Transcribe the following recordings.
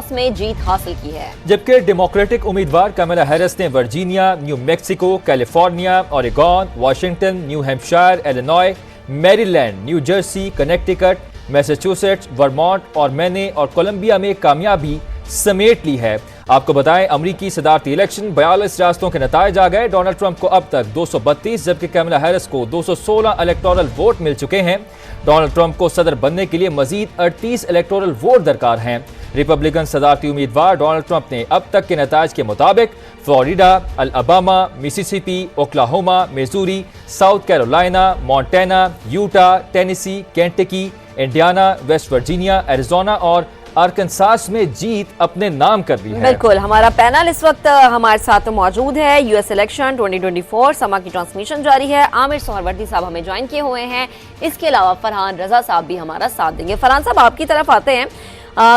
Texas میں جیت حاصل کی ہے، جبکہ ڈیموکریٹک امیدوار کملا ہیرس نے Virginia, New Mexico, California, Oregon, Washington, New Hampshire, Illinois, Maryland, New Jersey, Connecticut, Massachusetts, Vermont اور مینے اور کولمبیا میں کامیابی سمیٹ لی ہے۔ آپ کو بتائیں امریکی صدارتی الیکشن 42 ریاستوں کے نتائج آ گئے۔ ڈونلڈ ٹرمپ کو اب تک 232 جبکہ کملا ہیرس کو 216 الیکٹورل ووٹ مل چکے ہیں۔ ڈونلڈ ٹرمپ کو صدر بننے کے لیے مزید 38 الیکٹورل ووٹ درکار ہیں۔ ریپبلکن صدارتی امیدوار ڈونلڈ ٹرمپ نے اب تک کے نتائج کے مطابق Florida, Alabama, Mississippi, Oklahoma, Missouri, South Carolina, Montana, Utah, Tennessee, Kentucky, Indiana, West Virginia, Arizona اور آرکنساس میں جیت اپنے نام کر لی ہے۔ بالکل، ہمارا پینل اس وقت ہمارے ساتھ موجود ہے۔ یو ایس الیکشن 2024 سما کی ٹرانسمیشن جاری ہے۔ عامر سہروردی صاحب ہمیں جوائن کیے ہوئے ہیں، اس کے علاوہ فرحان رضا صاحب بھی ہمارا ساتھ دیں گے۔ فرحان صاحب آپ کی طرف آتے ہیں،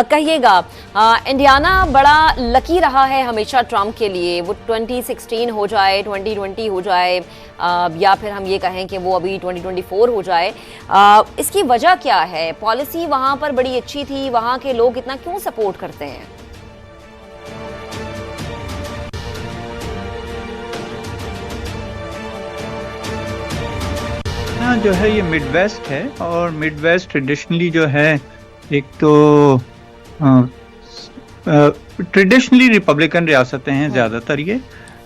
کہیے گا انڈیانا بڑا لکی رہا ہے ہمیشہ ٹرمپ کے لیے، وہ 2016 ہو جائے، 2020 ہو جائے، یا پھر ہم یہ کہیں کہ وہ ابھی 2024 ہو جائے، اس کی وجہ کیا ہے؟ پالیسی وہاں پر بڑی اچھی تھی، وہاں کے لوگ اتنا کیوں سپورٹ کرتے ہیں؟ جو ہے یہ مڈ ویسٹ ہے، اور مڈ ویسٹ ٹریڈیشنلی جو ہے ایک تو ٹریڈیشنلی ریپبلکن ریاستیں ہیں زیادہ تر، یہ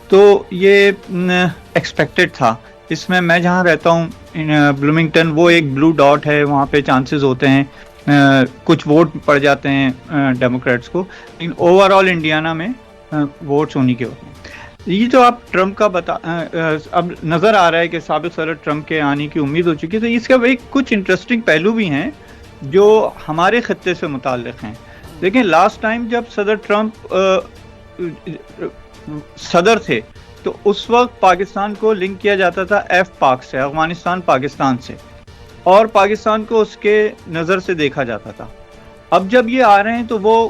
تو یہ ایکسپیکٹڈ تھا۔ اس میں جہاں رہتا ہوں بلومنگٹن، وہ ایک بلو ڈاٹ ہے، وہاں پہ چانسز ہوتے ہیں کچھ ووٹ پڑ جاتے ہیں ڈیموکریٹس کو، لیکن اوور آل انڈیانا میں ووٹس انہی کے ہوتے ہیں۔ یہ جو آپ ٹرمپ کا اب نظر آ رہا ہے کہ سابق صدر ٹرمپ کے آنے کی امید ہو چکی ہے، تو اس کا کچھ انٹرسٹنگ پہلو بھی ہیں جو ہمارے خطے سے متعلق ہیں۔ دیکھیں لاسٹ ٹائم جب صدر ٹرمپ صدر تھے تو اس وقت پاکستان کو لنک کیا جاتا تھا ایف پاک سے، افغانستان پاکستان سے، اور پاکستان کو اس کے نظر سے دیکھا جاتا تھا۔ اب جب یہ آ رہے ہیں تو وہ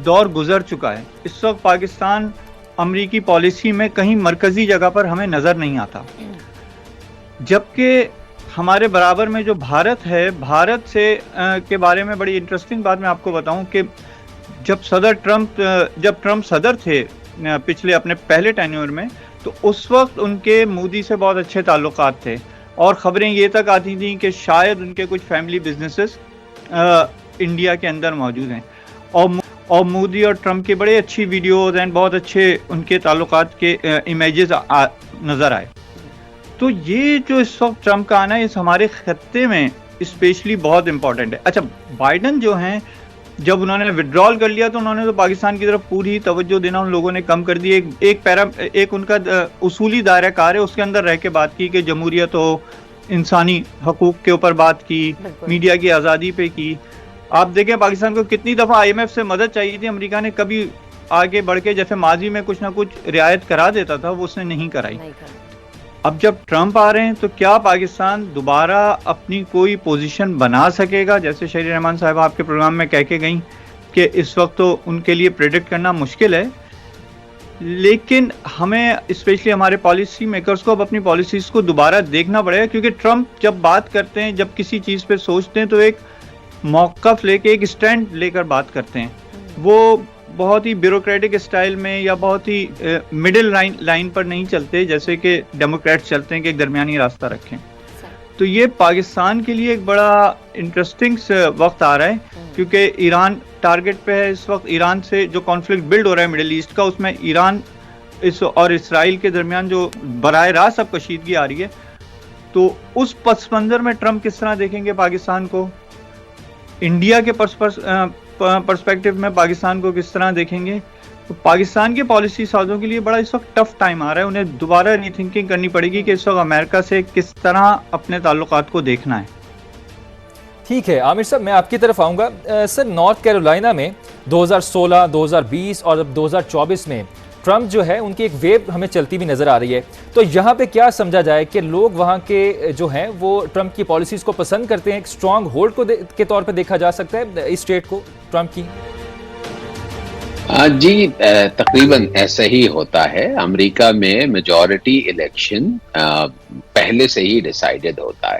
دور گزر چکا ہے۔ اس وقت پاکستان امریکی پالیسی میں کہیں مرکزی جگہ پر ہمیں نظر نہیں آتا، جبکہ ہمارے برابر میں جو بھارت ہے، بھارت سے کے بارے میں بڑی انٹرسٹنگ بات میں آپ کو بتاؤں کہ جب ٹرمپ صدر تھے پچھلے اپنے پہلے ٹینیور میں، تو اس وقت ان کے مودی سے بہت اچھے تعلقات تھے، اور خبریں یہ تک آتی تھیں کہ شاید ان کے کچھ فیملی بزنسز انڈیا کے اندر موجود ہیں، اور مودی اور ٹرمپ کے بڑے اچھی ویڈیوز اینڈ بہت اچھے ان کے تعلقات کے امیجز نظر آئے۔ تو یہ جو اس وقت ٹرمپ کا آنا ہے اس ہمارے خطے میں اسپیشلی بہت امپورٹنٹ ہے۔ اچھا، بائیڈن جو ہیں جب انہوں نے وڈرال کر لیا تو انہوں نے تو پاکستان کی طرف پوری توجہ دینا ان لوگوں نے کم کر دی۔ ایک ان کا اصولی دائرہ کار ہے، اس کے اندر رہ کے بات کی کہ جمہوریت ہو، انسانی حقوق کے اوپر بات کی، میڈیا کی آزادی پہ کی۔ آپ دیکھیں پاکستان کو کتنی دفعہ آئی ایم ایف سے مدد چاہیے تھی، امریکہ نے کبھی آگے بڑھ کے جیسے ماضی میں کچھ نہ کچھ رعایت کرا دیتا تھا، وہ اس نے نہیں کرائی۔ اب جب ٹرمپ آ رہے ہیں تو کیا پاکستان دوبارہ اپنی کوئی پوزیشن بنا سکے گا؟ جیسے شہری رحمان صاحب آپ کے پروگرام میں کہہ کے گئیں کہ اس وقت تو ان کے لیے پریڈکٹ کرنا مشکل ہے، لیکن ہمیں اسپیشلی ہمارے پالیسی میکرز کو اب اپنی پالیسیز کو دوبارہ دیکھنا پڑے گا، کیونکہ ٹرمپ جب بات کرتے ہیں، جب کسی چیز پہ سوچتے ہیں تو ایک موقف لے کے، ایک اسٹینڈ لے کر بات کرتے ہیں۔ وہ بہت ہی بیوروکریٹک اسٹائل میں یا بہت ہی مڈل لائن پر نہیں چلتے جیسے کہ ڈیموکریٹس چلتے ہیں کہ ایک درمیانی راستہ رکھیں۔ تو یہ پاکستان کے لیے ایک بڑا انٹرسٹنگ وقت آ رہا ہے، کیونکہ ایران ٹارگٹ پہ ہے اس وقت۔ ایران سے جو کانفلکٹ بلڈ ہو رہا ہے مڈل ایسٹ کا، اس میں ایران اور اسرائیل کے درمیان جو براہ راست اب کشیدگی آ رہی ہے، تو اس پس منظر میں ٹرمپ کس طرح دیکھیں گے پاکستان کو، انڈیا کے پرسپیکٹو میں پاکستان کو کس طرح دیکھیں گے؟ تو پاکستان کے پالیسی سازوں کے لیے بڑا اس وقت ٹف ٹائم آ رہا ہے، انہیں دوبارہ ری تھنکنگ کرنی پڑے گی کہ اس وقت امریکہ سے کس طرح اپنے تعلقات کو دیکھنا ہے۔ ٹھیک ہے عامر صاحب، میں آپ کی طرف آؤں گا۔ سر، نارتھ کیرولینا میں 2016، 2020 اور اب 2024 میں ٹرمپ جو ہے ان کی ایک ویو ہمیں چلتی بھی نظر آ رہی ہے، تو یہاں پہ کیا سمجھا جائے کہ لوگ وہاں کے جو ہیں وہ ٹرمپ کی پالیسیز کو پسند کرتے ہیں، ایک اسٹرانگ ہولڈ کو کے طور پہ دیکھا جا سکتا ہے اس اسٹیٹ کو ٹرمپ کی؟ جی تقریباً ایسا ہی ہوتا ہے۔ امریکہ میں میجورٹی الیکشن پہلے سے ہی ڈیسائیڈڈ ہوتا ہے،